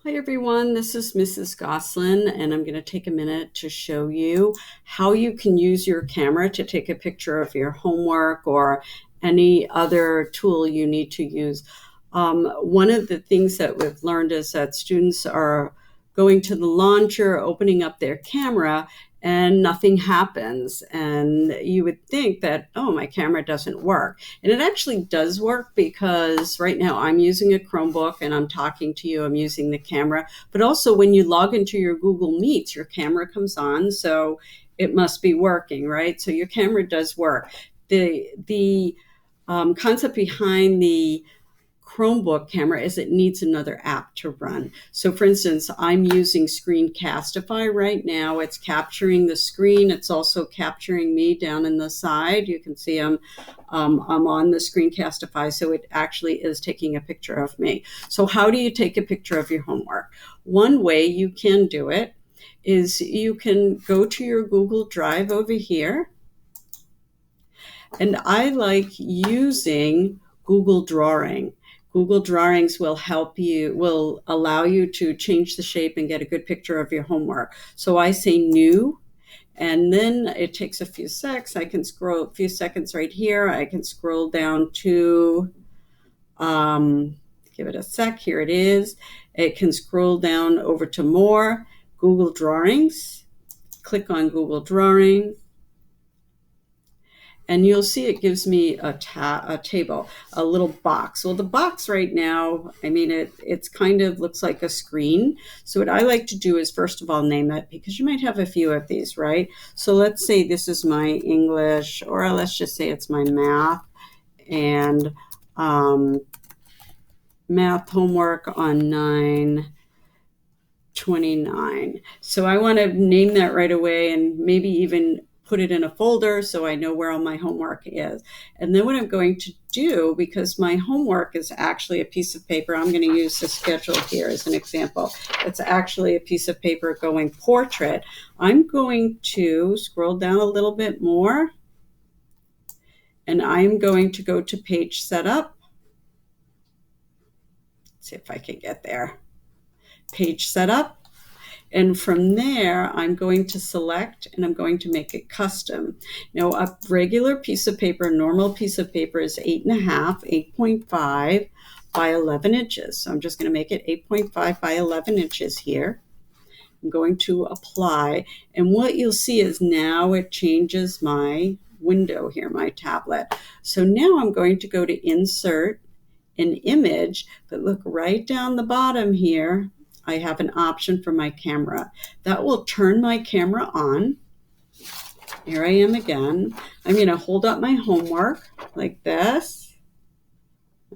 Hi everyone, this is Mrs. Goslin, and I'm going to take a minute to show you how you can use your camera to take a picture of your homework or any other tool you need to use. One of the things that we've learned is that students are going to the launcher, opening up their camera, and nothing happens. And you would think that, oh, my camera doesn't work. And it actually does work, because right now I'm using a Chromebook and I'm talking to you, I'm using the camera. But also when you log into your Google Meets, your camera comes on, so it must be working, right? So your camera does work. The concept behind the Chromebook camera is it needs another app to run. So for instance, I'm using Screencastify right now. It's capturing the screen. It's also capturing me down in the side. You can see I'm on the Screencastify, so it actually is taking a picture of me. So how do you take a picture of your homework? One way you can do it is you can go to your Google Drive over here. And I like using Google Drawing. Google Drawings will allow you to change the shape and get a good picture of your homework. So I say new, and then it takes a few seconds. I can scroll a few seconds right here. I can scroll down to, give it a sec, here it is. It can scroll down over to more, Google Drawings. Click on Google Drawings. And you'll see it gives me a table, a little box. Well, the box right now, I mean, it's kind of looks like a screen. So what I like to do is, first of all, name it, because you might have a few of these, right? So let's say this is my English, or let's just say it's my math, and math homework on 9/29. So I want to name that right away, and maybe even put it in a folder so I know where all my homework is. And then what I'm going to do, because my homework is actually a piece of paper, I'm going to use the schedule here as an example. It's actually a piece of paper going portrait. I'm going to scroll down a little bit more, and I'm going to go to page setup. Let's see if I can get there. Page setup. And from there, I'm going to select, and I'm going to make it custom. Now, a regular piece of paper, normal piece of paper, is 8.5, 8.5 by 11 inches. So I'm just going to make it 8.5 by 11 inches here. I'm going to apply. And what you'll see is now it changes my window here, my tablet. So now I'm going to go to Insert an Image, but look right down the bottom here. I have an option for my camera. That will turn my camera on. Here I am again. I'm going to hold up my homework like this.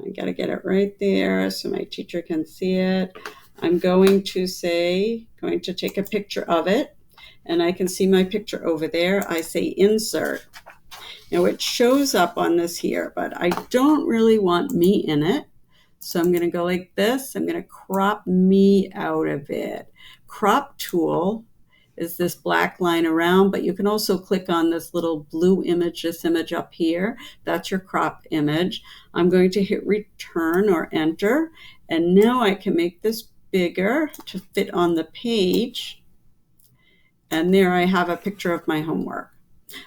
I got to get it right there so my teacher can see it. I'm going to take a picture of it, and I can see my picture over there. I say Insert. Now it shows up on this here, but I don't really want me in it. So I'm going to go like this. I'm going to crop me out of it. Crop tool is this black line around, but you can also click on this little blue image, this image up here. That's your crop image. I'm going to hit return or enter. And now I can make this bigger to fit on the page. And there I have a picture of my homework.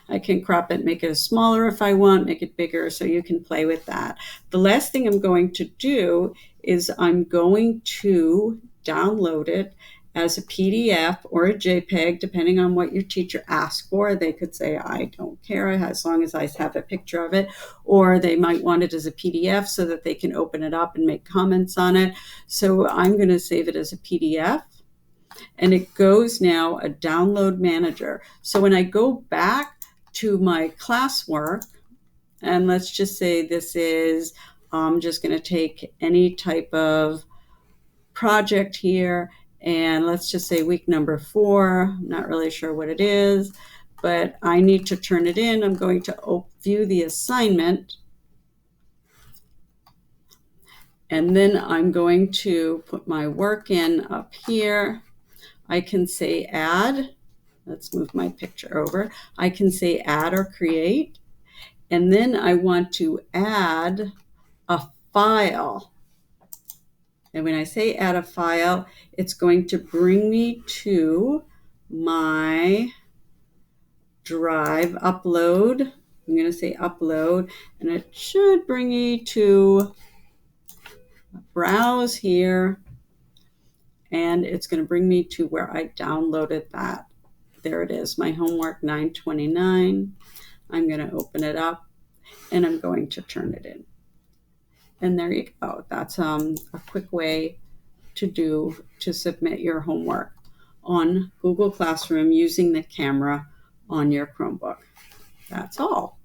I can crop it, make it smaller if I want, make it bigger, so you can play with that. The last thing I'm going to do is I'm going to download it as a PDF or a JPEG, depending on what your teacher asks for. They could say, I don't care, as long as I have a picture of it. Or they might want it as a PDF so that they can open it up and make comments on it. So I'm going to save it as a PDF. And it goes now a download manager. So when I go back to my classwork, and let's just say this is, I'm just going to take any type of project here, and let's just say week number 4. I'm not really sure what it is, but I need to turn it in. I'm going to view the assignment, and then I'm going to put my work in up here. I can say add. Let's move my picture over. I can say add or create. And then I want to add a file. And when I say add a file, it's going to bring me to my drive upload. I'm going to say upload, and it should bring me to browse here, and it's going to bring me to where I downloaded that. There it is, my homework 929. I'm going to open it up, and I'm going to turn it in. And there you go. That's a quick way to submit your homework on Google Classroom using the camera on your Chromebook. That's all.